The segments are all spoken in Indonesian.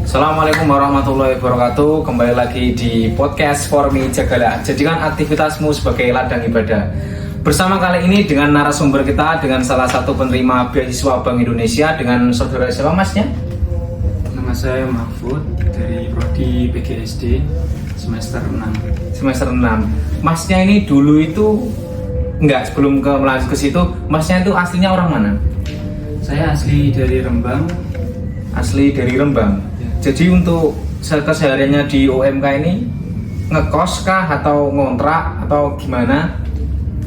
Assalamualaikum warahmatullahi wabarakatuh. Kembali lagi di podcast Formi Jagalah. Jadikan aktivitasmu sebagai ladang ibadah. Bersama kali ini dengan narasumber kita, dengan salah satu penerima beasiswa Bank Indonesia, dengan saudara siapa masnya? Nama saya Mahfud dari Prodi PGSD semester 6. Semester 6. Masnya ini dulu itu sebelum melanjut ke situ, masnya itu aslinya orang mana? Saya asli dari Rembang. Asli dari Rembang. Ya. Jadi untuk kesehariannya di UMK ini ngekos kah atau ngontrak atau gimana?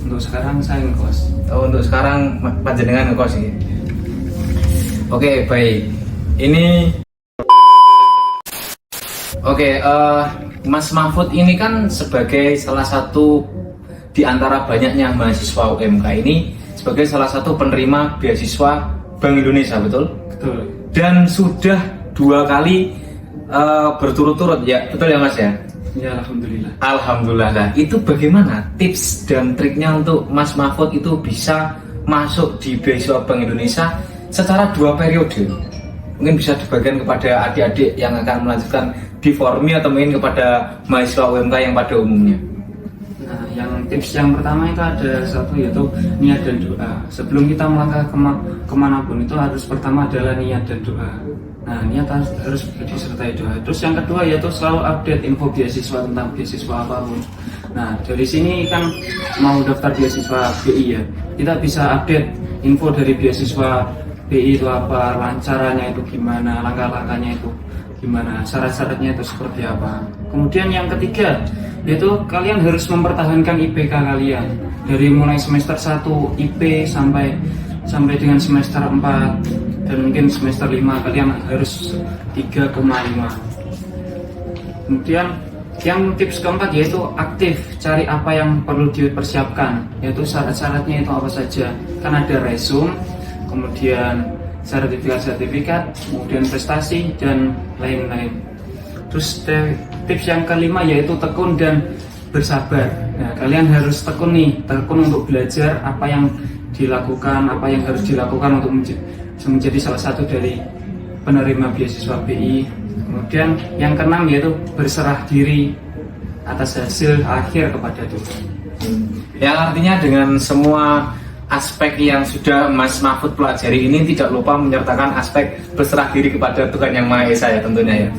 Untuk sekarang saya ngekos. Oh, untuk sekarang panjenengan ngekos ya. Oke, baik. Ini Mas Mahfud ini kan sebagai salah satu di antara banyaknya mahasiswa UMK ini sebagai salah satu penerima beasiswa Bank Indonesia, betul? Betul. Dan sudah 2 kali berturut-turut ya, betul ya Mas ya? Ya, alhamdulillah. Alhamdulillah. Itu bagaimana tips dan triknya untuk Mas Mahfud itu bisa masuk di beasiswa Bank Indonesia secara 2 periode? Mungkin bisa dibagikan kepada adik-adik yang akan melanjutkan di Formi atau mungkin kepada mahasiswa UMK yang pada umumnya. Nah, yang tips yang pertama itu ada satu, yaitu niat dan doa. Sebelum kita melangkah kemanapun itu harus pertama adalah niat dan doa. Nah, niat harus disertai doa. Terus yang kedua yaitu selalu update info beasiswa tentang beasiswa apapun. Nah, dari sini kan mau daftar beasiswa BI ya, kita bisa update info dari beasiswa BI itu apa, lancarannya itu gimana, langkah-langkahnya itu gimana, syarat-syaratnya itu seperti apa. Kemudian yang ketiga yaitu kalian harus mempertahankan IPK kalian dari mulai semester 1 IP sampai dengan semester 4 dan mungkin semester 5 kalian harus 3,5. Kemudian yang tips keempat yaitu aktif, cari apa yang perlu dipersiapkan, yaitu syarat-syaratnya itu apa saja. Kan ada resume, kemudian sertifikat, kemudian prestasi dan lain-lain. Terus tips yang kelima yaitu tekun dan bersabar. Nah, kalian harus tekun untuk belajar apa yang dilakukan, apa yang harus dilakukan untuk menjadi salah satu dari penerima beasiswa BI. Kemudian yang keenam yaitu berserah diri atas hasil akhir kepada Tuhan. Yang artinya dengan semua aspek yang sudah Mas Mahfud pelajari ini tidak lupa menyertakan aspek berserah diri kepada Tuhan Yang Maha Esa ya tentunya ya.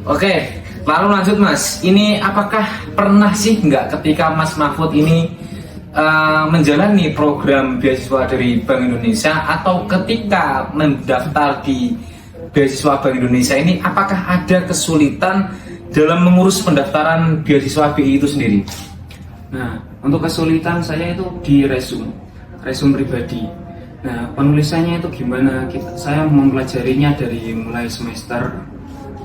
Oke, lalu lanjut Mas. Ini apakah pernah sih ketika Mas Mahfud ini menjalani program beasiswa dari Bank Indonesia atau ketika mendaftar di beasiswa Bank Indonesia ini, apakah ada kesulitan dalam mengurus pendaftaran beasiswa BI itu sendiri? Nah, untuk kesulitan saya itu di resume pribadi. Nah, penulisannya itu gimana? Saya mempelajarinya dari mulai semester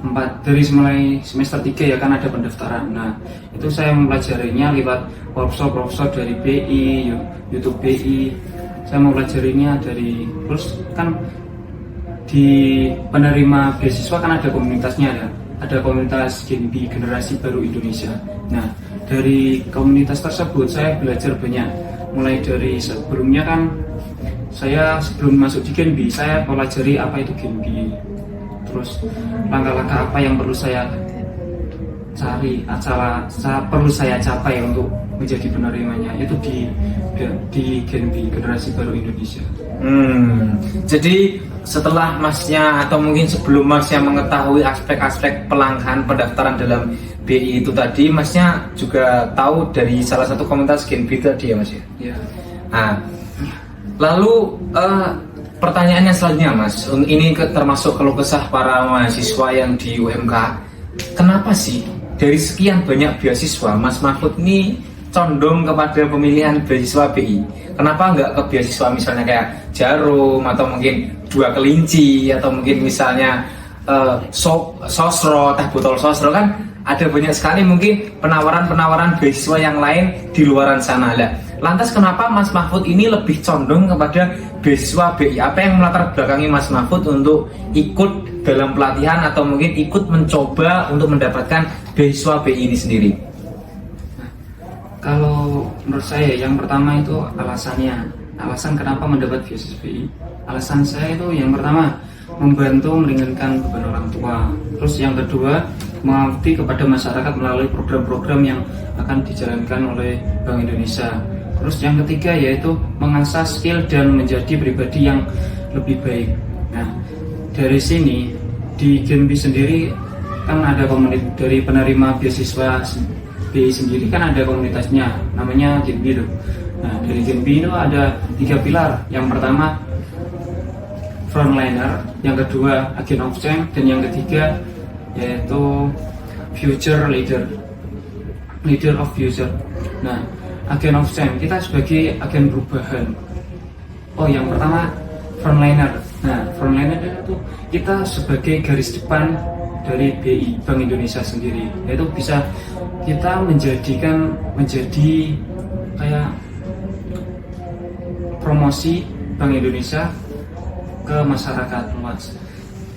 4, dari mulai semester 3 ya, kan ada pendaftaran. Nah, itu saya mempelajarinya lewat workshop dari BI, YouTube BI. Saya mempelajarinya dari, terus kan di penerima beasiswa kan ada komunitasnya ya. Ada komunitas GENBI, Generasi Baru Indonesia. Nah, dari komunitas tersebut saya belajar banyak. Mulai dari sebelumnya kan saya sebelum masuk di GENBI saya pelajari apa itu GENBI, terus langkah-langkah apa yang perlu saya cari, perlu saya capai untuk menjadi penerimanya, itu di GENBI, Generasi Baru Indonesia. Jadi setelah masnya atau mungkin sebelum masnya mengetahui aspek-aspek pelanggaran pendaftaran dalam BI itu tadi, masnya juga tahu dari salah satu komunitas GENBI tadi ya Mas ya? Ya. Nah, lalu pertanyaannya selanjutnya Mas, ini termasuk keluh kesah para mahasiswa yang di UMK. Kenapa sih dari sekian banyak beasiswa Mas Mahfud ini condong kepada pemilihan beasiswa BI? Kenapa nggak ke beasiswa misalnya kayak Jarum atau mungkin Dua Kelinci atau mungkin misalnya Sosro, Teh Botol Sosro? Kan ada banyak sekali mungkin penawaran-penawaran beasiswa yang lain di luaran sana. Lantas kenapa Mas Mahfud ini lebih condong kepada beasiswa BI? Apa yang melatar belakangi Mas Mahfud untuk ikut dalam pelatihan atau mungkin ikut mencoba untuk mendapatkan beasiswa BI ini sendiri? Kalau menurut saya yang pertama itu alasannya alasan kenapa mendapat beasiswa BI. Alasan saya itu yang pertama, membantu meringankan beban orang tua. Terus yang kedua, mengabdi kepada masyarakat melalui program-program yang akan dijalankan oleh Bank Indonesia. Terus yang ketiga yaitu mengasah skill dan menjadi pribadi yang lebih baik. Nah, dari sini di Genbi sendiri kan ada komunitas dari penerima beasiswa BI sendiri kan ada komunitasnya, namanya Genbi tuh. Nah, dari Genbi itu ada 3 pilar. Yang pertama frontliner, yang kedua agent of change, dan yang ketiga yaitu future leader of future. Nah, agent of change, kita sebagai agen perubahan. Oh, yang pertama frontliner. Nah, frontliner itu kita sebagai garis depan dari BI, Bank Indonesia sendiri. Yaitu bisa kita menjadi kayak promosi Bank Indonesia ke masyarakat luas.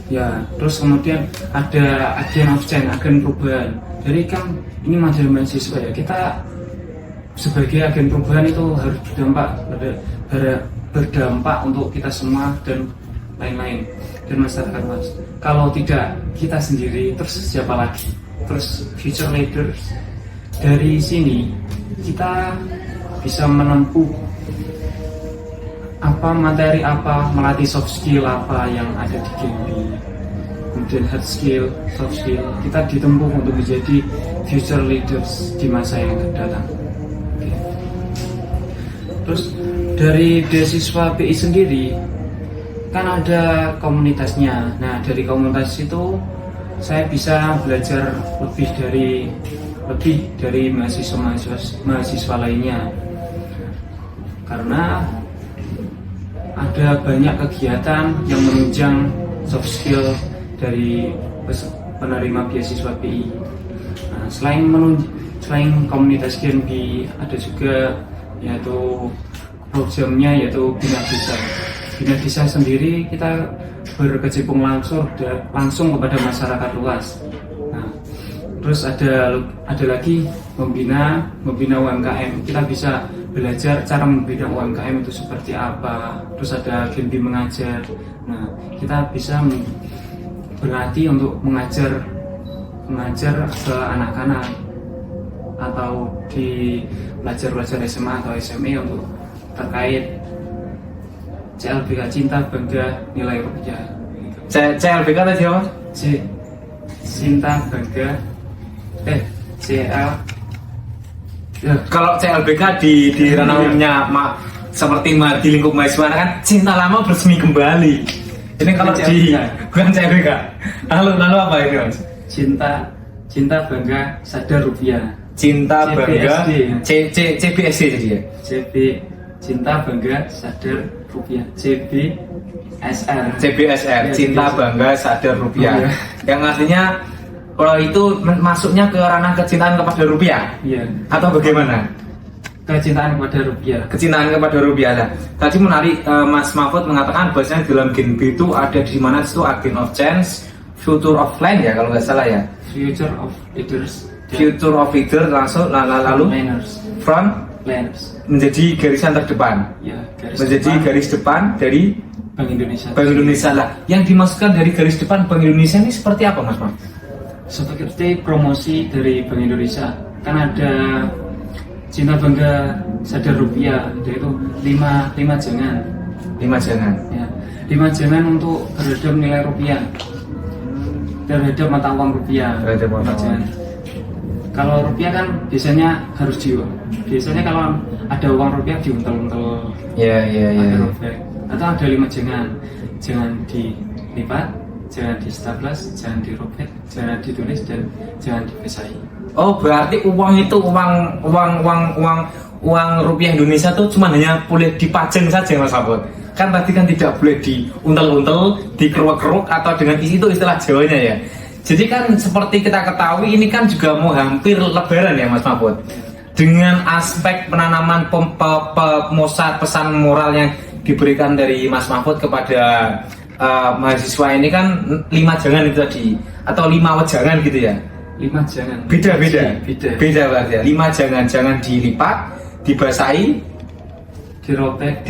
Ya, terus kemudian ada agen of change, agen perubahan. Jadi kan ini majalah mahasiswa ya, kita sebagai agen perubahan itu harus berdampak untuk kita semua dan lain-lain dan masyarakat luas. Kalau tidak kita sendiri, terus siapa lagi? Terus future leaders. Dari sini kita bisa menempuh apa materi apa, melatih soft skill apa yang ada di Genbi, kemudian hard skill, soft skill, kita ditempuh untuk menjadi future leaders di masa yang akan datang. Oke. Terus dari beasiswa BI sendiri kan ada komunitasnya. Nah, dari komunitas itu saya bisa belajar lebih dari mahasiswa lainnya, karena ada banyak kegiatan yang menunjang soft skill dari penerima beasiswa BI. Nah, selain komunitas Genbi, ada juga yaitu programnya yaitu Bina Desa. Bina Desa sendiri kita berkecimpung langsung kepada masyarakat luas. Nah, terus ada lagi membina UMKM. Kita bisa belajar cara membina UMKM itu seperti apa. Terus ada Genbi mengajar. Nah, kita bisa berlatih untuk mengajar ke anak-anak atau di pelajar-pelajar SMA atau SME untuk terkait CLBK, Cinta Bangga Nilai Rupiah. CLBK tadi apa? Cinta Bangga CL. Kalau CLBK di ranah umumnya seperti di lingkup mahasiswa kan cinta lama bersemi kembali. Ini kalau di bukan CLBK. Lalu apa ini Mas? Cinta Bangga Sadar Rupiah. Cinta Bangga CBSD jadi ya. Cinta Bangga Sadar Rupiah. CBSR Cinta Bangga Sadar Rupiah. Yang artinya kalau itu masuknya ke ranah kecintaan kepada rupiah, iya. Atau bagaimana? Kecintaan kepada rupiah. Kecintaan kepada rupiah lah. Tadi menarik, Mas Mahfud mengatakan bahwasanya dalam Genbi itu ada di mana itu agent of change, future of land ya kalau nggak salah ya. Future of leaders. Future of leader lalu frontliners menjadi garisan terdepan. Ya, garis depan dari Bank Indonesia. Bank Indonesia lah. Yang dimasukkan dari garis depan Bank Indonesia ini seperti apa Mas Mahfud? Seperti promosi dari Bank Indonesia kan ada Cinta Bangga Sadar Rupiah, yaitu 5 jangan ya, 5 jangan untuk terhadap nilai rupiah, terhadap mata uang rupiah. Kalau rupiah kan biasanya harus biasanya kalau ada uang rupiah diuntel-untel ya. Atau ada 5 jangan dilipat, jangan di staples, jangan dirobek, jangan ditulis, dan jangan dipesahi. Oh, berarti uang itu uang rupiah Indonesia tuh cuma hanya boleh dipajang saja Mas Mahfud. Kan tadi kan tidak boleh diuntel-untel, dikeruk-keruk atau dengan isi, itu istilah Jawanya ya. Jadi kan seperti kita ketahui ini kan juga mau hampir lebaran ya Mas Mahfud. Dengan aspek penanaman pesan moral yang diberikan dari Mas Mahfud kepada mahasiswa ini kan 5 jangan itu tadi, atau 5 wejangan gitu ya. 5 jangan. Beda berarti ya. 5 jangan dilipat, dibasahi, dirobek,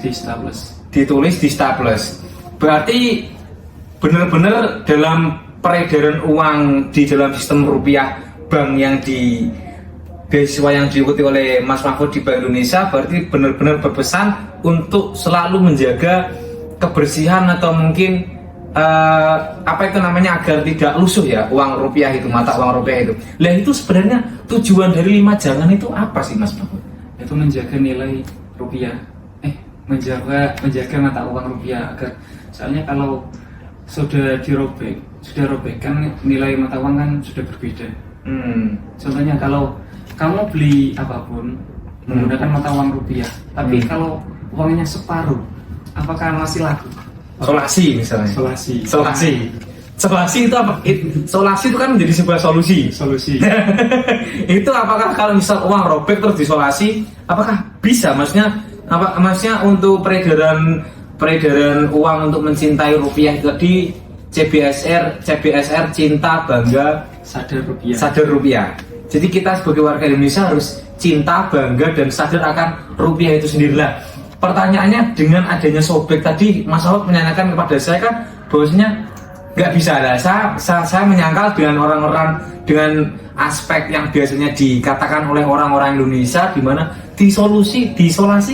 di staples. ditulis di staples. Berarti benar-benar dalam peredaran uang di dalam sistem rupiah bank yang di beasiswa yang diikuti oleh Mas Mahfud di Bank Indonesia, berarti benar-benar berpesan untuk selalu menjaga kebersihan atau mungkin apa itu namanya, agar tidak lusuh ya uang rupiah itu, mata uang rupiah itu. Lah itu sebenarnya tujuan dari 5 jangan itu apa sih Mas Mahfud? Itu menjaga nilai rupiah, menjaga mata uang rupiah agar, soalnya kalau sudah robek kan nilai mata uang kan sudah berbeda. Contohnya kalau kamu beli apapun menggunakan mata uang rupiah, tapi kalau uangnya separuh, apakah masih laku? Solasi misalnya. Solasi itu apa? Solasi itu kan menjadi sebuah solusi. Itu apakah kalau misal uang robek terus disolasi, apakah bisa? Maksudnya untuk peredaran uang untuk mencintai rupiah itu tadi, CBSR cinta bangga sadar rupiah. Jadi kita sebagai warga Indonesia harus cinta, bangga, dan sadar akan rupiah itu sendirilah. Pertanyaannya, dengan adanya sobek tadi, Mas Ahok menanyakan kepada saya kan bahwasanya nggak bisa lah. Saya menyangkal dengan orang-orang dengan aspek yang biasanya dikatakan oleh orang-orang Indonesia, di mana disolasi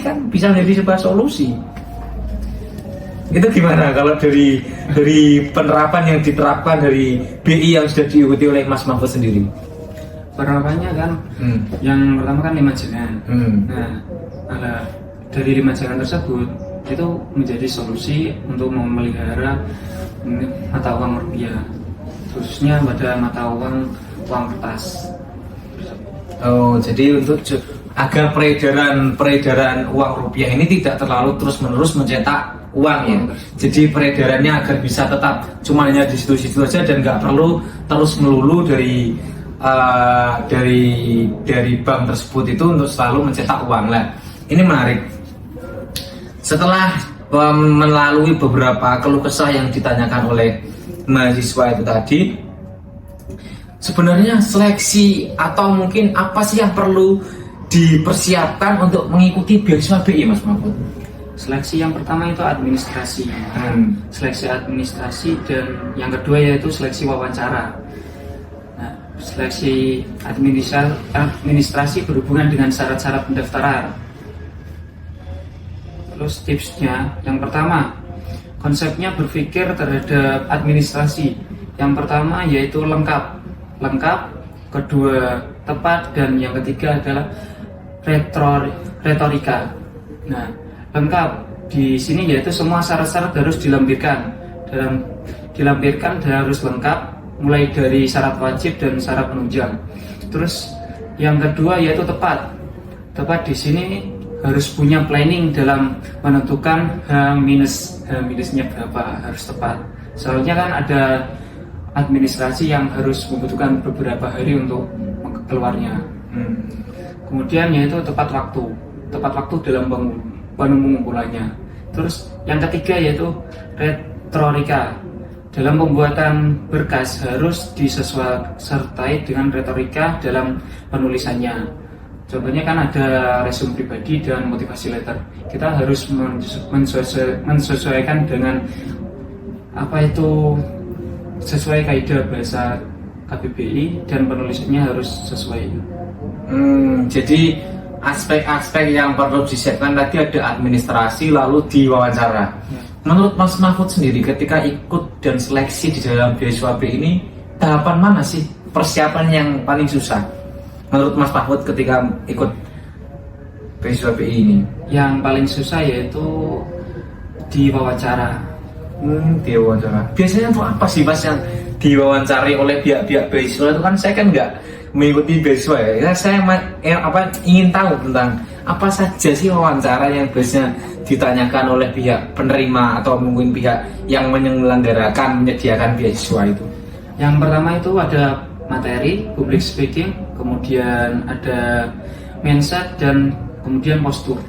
kan bisa menjadi sebuah solusi. Itu gimana kalau dari penerapan yang diterapkan dari BI yang sudah diikuti oleh Mas Mahfud sendiri? Penerapannya kan yang pertama kan 5 jangan. Nah, dari 5 jangan tersebut itu menjadi solusi untuk memelihara mata uang rupiah, khususnya pada mata uang kertas. Oh, jadi untuk agar peredaran uang rupiah ini tidak terlalu terus-menerus mencetak uang ya. Jadi peredarannya agar bisa tetap cuma hanya di situ-situ saja dan nggak perlu terus melulu dari bank tersebut itu untuk selalu mencetak uang lah. Ini menarik. Setelah melalui beberapa keluh kesah yang ditanyakan oleh mahasiswa itu tadi, sebenarnya seleksi atau mungkin apa sih yang perlu dipersiapkan untuk mengikuti beasiswa BI, Mas Mahfud? Seleksi yang pertama itu administrasi. Seleksi administrasi, dan yang kedua yaitu seleksi wawancara. Nah, seleksi administrasi berhubungan dengan syarat-syarat pendaftaran. Terus tipsnya, yang pertama, konsepnya berpikir terhadap administrasi. Yang pertama yaitu lengkap, kedua tepat, dan yang ketiga adalah retorika. Nah, lengkap di sini yaitu semua syarat-syarat harus dilampirkan dan harus lengkap, mulai dari syarat wajib dan syarat penunjang. Terus yang kedua yaitu tepat di sini harus punya planning dalam menentukan H-nya berapa, harus tepat. Soalnya kan ada administrasi yang harus membutuhkan beberapa hari untuk keluarnya. Kemudian yaitu tepat waktu dalam pengumpulannya. Terus yang ketiga yaitu retorika. Dalam pembuatan berkas harus disertai dengan retorika dalam penulisannya. Contohnya kan ada resume pribadi dan motivasi letter. Kita harus mensesuaikan dengan apa itu, sesuai kaidah bahasa KBBI, dan penulisannya harus sesuai. Jadi aspek-aspek yang perlu disiapkan tadi ada administrasi, lalu diwawancara. Menurut Mas Mahfud sendiri, ketika ikut dan seleksi di dalam beasiswa BI ini, tahapan mana sih persiapan yang paling susah menurut Mas Mahfud ketika ikut beasiswa BI ini? Yang paling susah yaitu diwawancara. Diwawancara. Biasanya itu apa sih Mas yang diwawancari oleh pihak-pihak beasiswa itu? Kan saya kan nggak mengikuti beasiswa ya. Saya ingin tahu tentang apa saja sih wawancara yang biasanya ditanyakan oleh pihak penerima atau mungkin pihak yang menyediakan beasiswa itu. Yang pertama itu ada materi, public speaking, kemudian ada mindset, dan kemudian postur.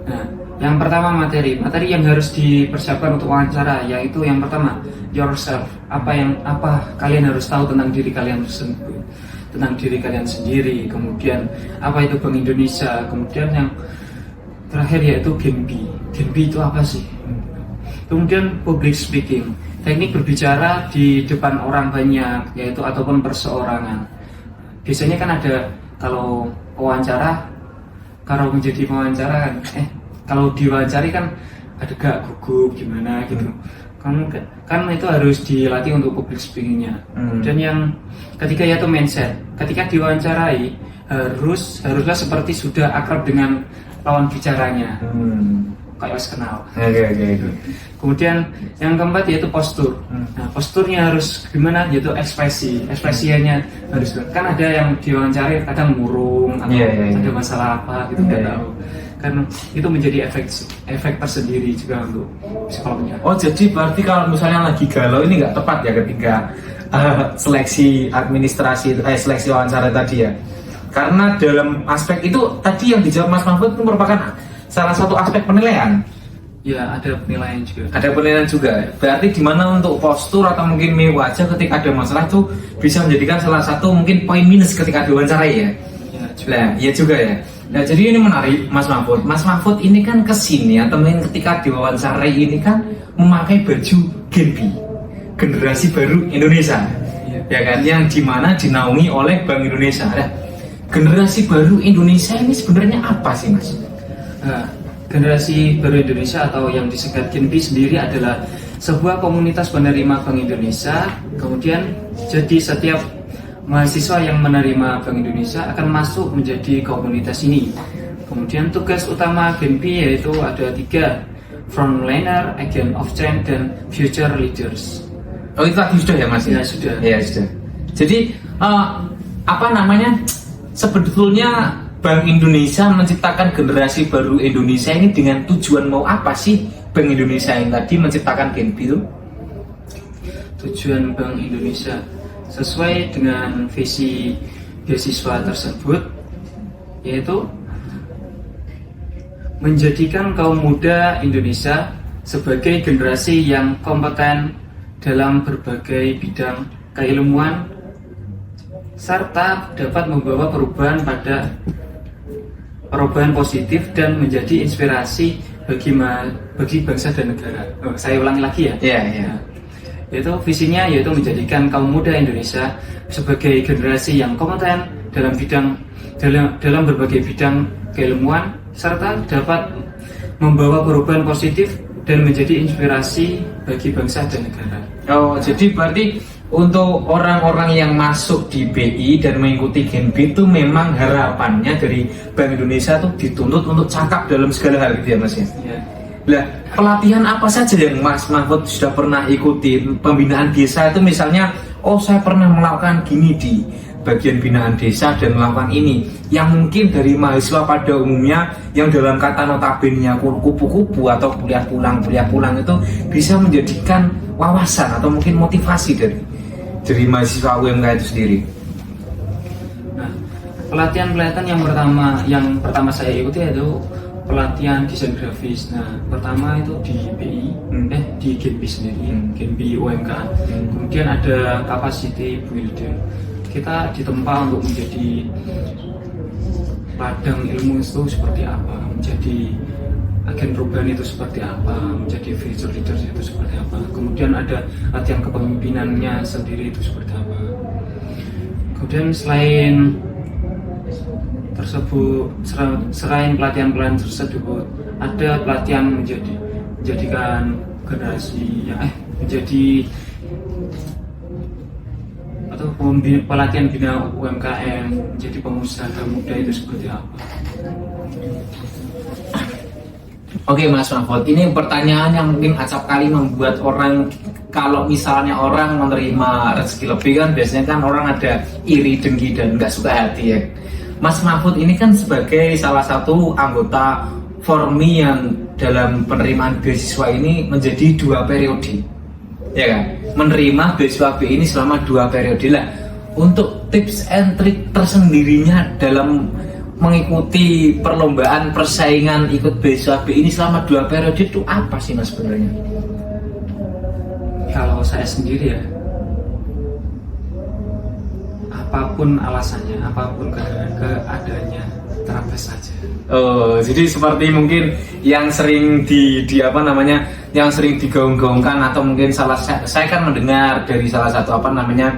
Nah, yang pertama materi yang harus dipersiapkan untuk wawancara, yaitu yang pertama yourself. Apa kalian harus tahu tentang diri kalian sendiri, kemudian apa itu Bank Indonesia, kemudian yang terakhir yaitu Genbi. Genbi itu apa sih? Kemudian public speaking, teknik berbicara di depan orang banyak, yaitu ataupun perseorangan. Biasanya kan ada kalau wawancara, kalau menjadi wawancara kan, kalau diwawancari kan ada gak gugup gimana gitu. Kan itu harus dilatih untuk public speakingnya. Dan yang ketiga yaitu mindset. Ketika diwawancarai haruslah seperti sudah akrab dengan lawan bicaranya. Kayak harus kenal. Oke. Kemudian yang keempat yaitu postur. Nah, posturnya harus gimana? Yaitu ekspresinya harus. Kan ada yang diwawancari kadang murung atau ada masalah apa gitu nggak tahu. Karena itu menjadi efek tersendiri juga untuk psikolognya. Oh, jadi berarti kalau misalnya lagi galau ini nggak tepat ya ketika seleksi administrasi seleksi wawancara tadi ya. Karena dalam aspek itu tadi yang dijawab Mas Mahfud itu merupakan salah satu aspek penilaian. Ya, ada penilaian juga. Ada penilaian juga. Berarti di mana untuk postur atau mungkin wajah ketika ada masalah itu bisa menjadikan salah satu mungkin poin minus ketika diwawancarai ya. Ya juga ya. Nah, jadi ini menarik Mas Mahfud. Mas Mahfud ini kan kesini atau mungkin ketika diwawancarai ini kan memakai baju Genbi, generasi baru Indonesia. Ya kan, yang dimana dinaungi oleh Bank Indonesia. Nah, generasi baru Indonesia ini sebenarnya apa sih Mas? Generasi baru Indonesia atau yang disingkat Genbi sendiri adalah sebuah komunitas penerima Bank Indonesia. Kemudian jadi setiap mahasiswa yang menerima Bank Indonesia akan masuk menjadi komunitas ini. Kemudian tugas utama Genbi yaitu ada 3: frontliner, agent of change, dan future leaders. Oh, itu tadi sudah ya Mas? Ya sudah. Ya sudah. Jadi apa namanya? Sebetulnya Bank Indonesia menciptakan generasi baru Indonesia ini dengan tujuan mau apa sih Bank Indonesia yang tadi menciptakan Genbi itu? Tujuan Bank Indonesia sesuai dengan visi beasiswa tersebut yaitu menjadikan kaum muda Indonesia sebagai generasi yang kompeten dalam berbagai bidang keilmuan serta dapat membawa perubahan positif dan menjadi inspirasi bagi bangsa dan negara. Saya ulangi lagi ya. Iya. Yaitu visinya yaitu menjadikan kaum muda Indonesia sebagai generasi yang kompeten dalam berbagai bidang keilmuan serta dapat membawa perubahan positif dan menjadi inspirasi bagi bangsa dan negara. Oh, jadi berarti untuk orang-orang yang masuk di BI dan mengikuti Genbi itu memang harapannya dari Bank Indonesia tuh dituntut untuk cakap dalam segala hal gitu ya Mas ya? Ya. Lah, pelatihan apa saja yang Mas Mahfud sudah pernah ikuti? Pembinaan desa itu misalnya, oh saya pernah melakukan gini di bagian binaan desa dan melakukan ini. Yang mungkin dari mahasiswa pada umumnya yang dalam kata notabene kupu-kupu atau kuliah pulang itu bisa menjadikan wawasan atau mungkin motivasi dari mahasiswa UMK itu sendiri. Nah, pelatihan yang pertama saya ikuti yaitu pelatihan desain grafis. Nah, pertama itu di BI, di Genbi sendiri, Genbi UMK. Kemudian ada capacity building. Kita ditempa untuk menjadi ladang ilmu itu seperti apa, menjadi agen perubahan itu seperti apa, menjadi future leaders itu seperti apa. Kemudian ada latihan kepemimpinannya sendiri itu seperti apa. Kemudian selain pelatihan-pelatihan tersebut ada pelatihan menjadikan generasi menjadi atau pelatihan bina UMKM menjadi pengusaha muda itu seperti apa. Oke Mas Mahfud, ini pertanyaan yang mungkin acap kali membuat orang, kalau misalnya orang menerima rezeki lebih kan biasanya kan orang ada iri, dengki, dan nggak suka hati ya. Mas Mahfud ini kan sebagai salah satu anggota Formi yang dalam penerimaan beasiswa ini menjadi 2 periode, ya kan? Menerima beasiswa B ini selama 2 periode lah. Untuk tips and trick tersendirinya dalam mengikuti perlombaan persaingan ikut beasiswa B ini selama 2 periode itu apa sih Mas sebenarnya? Kalau saya sendiri ya, apapun alasannya, apapun keadaannya, terabas saja. Oh, jadi seperti mungkin yang sering di apa namanya, yang sering digaung-gaungkan atau mungkin saya kan mendengar dari salah satu apa namanya,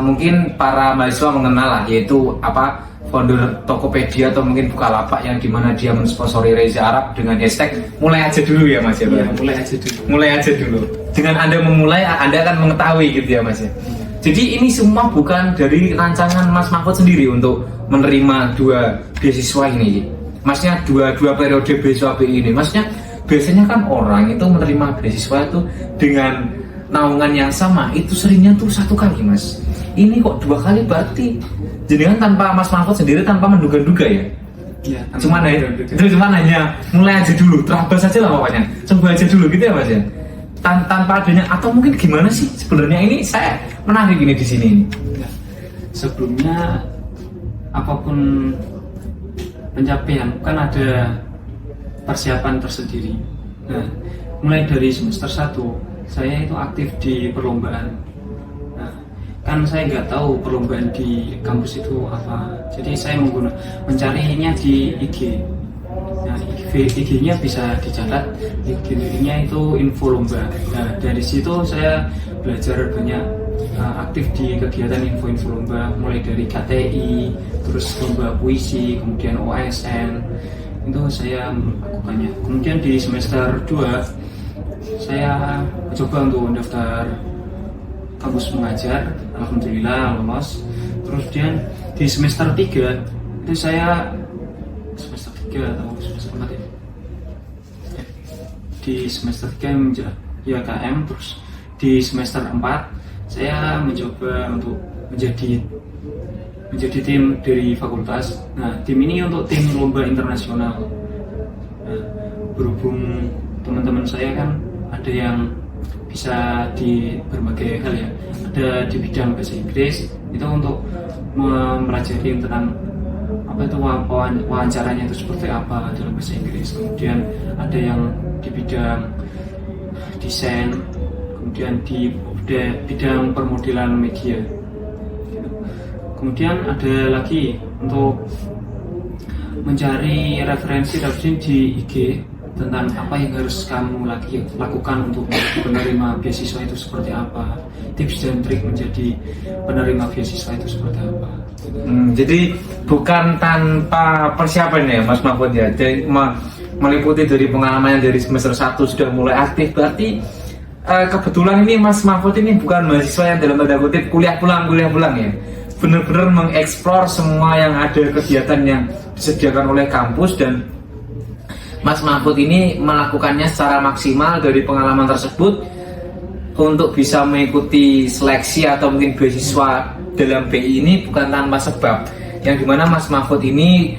mungkin para mahasiswa mengenal lah, yaitu apa, founder Tokopedia atau mungkin Bukalapak yang dimana dia mensponsori Reza Arab dengan hashtag mulai aja dulu ya Mas ya. Ya, mulai aja dulu. Mulai aja dulu. Dengan Anda memulai, Anda akan mengetahui gitu ya Mas ya. Jadi ini semua bukan dari rancangan Mas Mahfud sendiri untuk menerima 2 beasiswa ini. Maksudnya dua periode beasiswa BI ini. Maksudnya biasanya kan orang itu menerima beasiswa itu dengan naungan yang sama, itu seringnya tuh 1 kali Mas. Ini kok 2 kali, berarti jenengan tanpa Mas Mahfud sendiri tanpa menduga-duga ya? Iya. Cuman hanya mulai aja dulu, terabas aja lah pokoknya, coba aja dulu gitu ya Mas ya. Tanpa adanya, atau mungkin gimana sih sebenarnya, ini saya menarik ini di sini. Ya. Sebelumnya apapun pencapaian kan ada persiapan tersendiri. Nah, mulai dari semester 1 saya itu aktif di perlombaan. Nah, kan saya nggak tahu perlombaan di kampus itu apa, jadi saya mencarinya di IG. Nah, IG-nya bisa dicatat, IG-nya itu info lomba. Nah, dari situ saya belajar banyak, aktif di kegiatan info lomba, mulai dari KTI, terus lomba puisi, kemudian OSN, itu saya melakukannya. Kemudian di semester 2 saya coba untuk mendaftar kampus mengajar, alhamdulillah lolos. Terus kemudian di semester 3 itu saya semester 3 atau semester 4 ya? Di semester 3 ya KM. Terus di semester 4 saya mencoba untuk menjadi tim dari fakultas. Nah, tim ini untuk tim lomba internasional. Nah, berhubung teman-teman saya kan ada yang bisa di berbagai hal ya, ada di bidang bahasa Inggris, itu untuk mempelajari tentang apa itu wawancaranya itu seperti apa dalam bahasa Inggris. Kemudian ada yang di bidang desain, kemudian di bidang permodelan media. Kemudian ada lagi untuk mencari referensi di IG tentang apa yang harus kamu lakukan untuk penerima beasiswa itu seperti apa, tips dan trik menjadi penerima beasiswa itu seperti apa. Jadi bukan tanpa persiapan ya Mas Mahfud ya, jadi meliputi dari pengalaman dari semester 1 sudah mulai aktif, berarti kebetulan ini Mas Mahfud ini bukan mahasiswa yang dalam tanda kutip kuliah pulang ya, benar-benar mengeksplor semua yang ada, kegiatan yang disediakan oleh kampus, dan Mas Mahfud ini melakukannya secara maksimal dari pengalaman tersebut untuk bisa mengikuti seleksi atau mungkin beasiswa dalam BI ini bukan tanpa sebab, yang dimana Mas Mahfud ini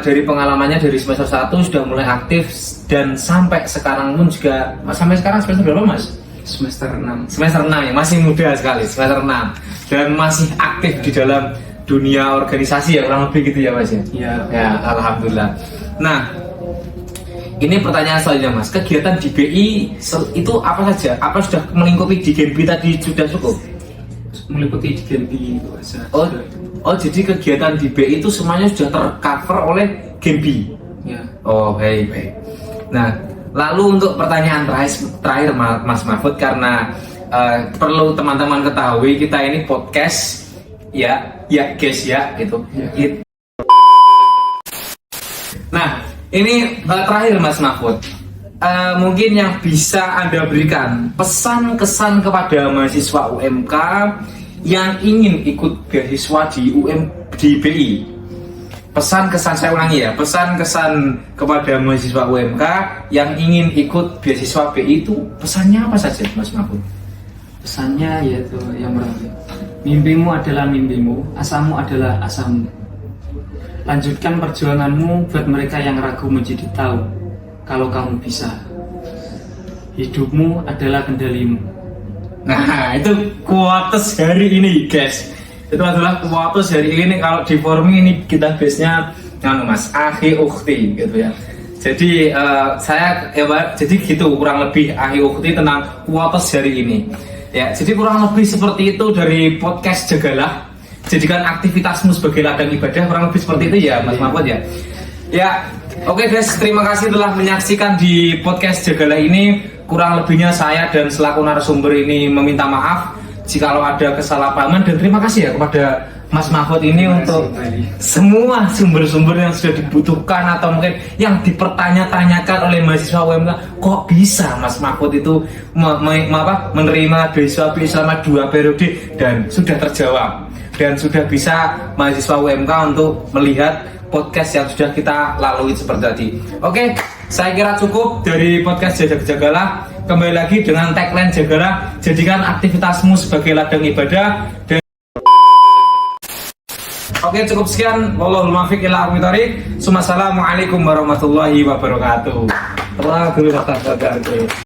dari pengalamannya dari semester 1 sudah mulai aktif, dan sampai sekarang pun juga, sampai sekarang semester berapa Mas? Semester 6. Semester 6 ya, masih muda sekali, semester 6, dan masih aktif di dalam dunia organisasi ya, kurang lebih gitu ya Mas ya? Ya. Ya, alhamdulillah. Nah, ini pertanyaan selanjutnya Mas, kegiatan di BI itu apa saja? Apa sudah melingkupi di Genbi tadi sudah cukup? Meliputi di Genbi itu saja. Oh, jadi kegiatan di BI itu semuanya sudah tercover oleh Genbi? Ya. Oh, baik. Nah, lalu untuk pertanyaan terakhir Mas Mahfud, karena perlu teman-teman ketahui, kita ini podcast ya guys ya gitu. Ya. Nah, ini terakhir Mas Mahfud, mungkin yang bisa Anda berikan pesan kesan kepada mahasiswa UMK yang ingin ikut beasiswa di BI. Pesan kesan, saya ulangi ya, pesan kesan kepada mahasiswa UMK yang ingin ikut beasiswa BI itu pesannya apa saja Mas Mahfud? Pesannya yaitu yang pertama, mimpimu adalah mimpimu, asamu adalah asamu. Lanjutkan perjuanganmu buat mereka yang ragu menjadi tahu kalau kamu bisa. Hidupmu adalah kendalimu. Nah, itu quotes hari ini guys. Itu adalah quotes hari ini. Kalau di forum ini kita base-nya Mas, akhi ukhti gitu ya. Jadi jadi gitu kurang lebih akhi ukhti tentang quotes hari ini. Ya, jadi kurang lebih seperti itu dari podcast Jagalah. jadikan aktivitasmu sebagai ladang ibadah, kurang lebih seperti itu ya Mas Mahfud ya. Ya, oke guys, terima kasih telah menyaksikan di podcast Jagalah ini. Kurang lebihnya saya dan selaku narasumber ini meminta maaf jikalau ada kesalahpahaman, dan terima kasih ya kepada Mas Mahfud ini untuk semua sumber-sumber yang sudah dibutuhkan atau mungkin yang dipertanya-tanyakan oleh mahasiswa UMK. Kok bisa Mas Mahfud itu menerima beasiswa selama 2 periode, dan sudah terjawab, dan sudah bisa mahasiswa UMK untuk melihat podcast yang sudah kita lalui seperti tadi. Oke, saya kira cukup dari podcast Jagalah. Kembali lagi dengan tagline Jagalah, jadikan aktivitasmu sebagai ladang ibadah. Dan oke, cukup sekian. Wallahul muwaffiq ila aqwamit thoriq. Assalamualaikum warahmatullahi wabarakatuh.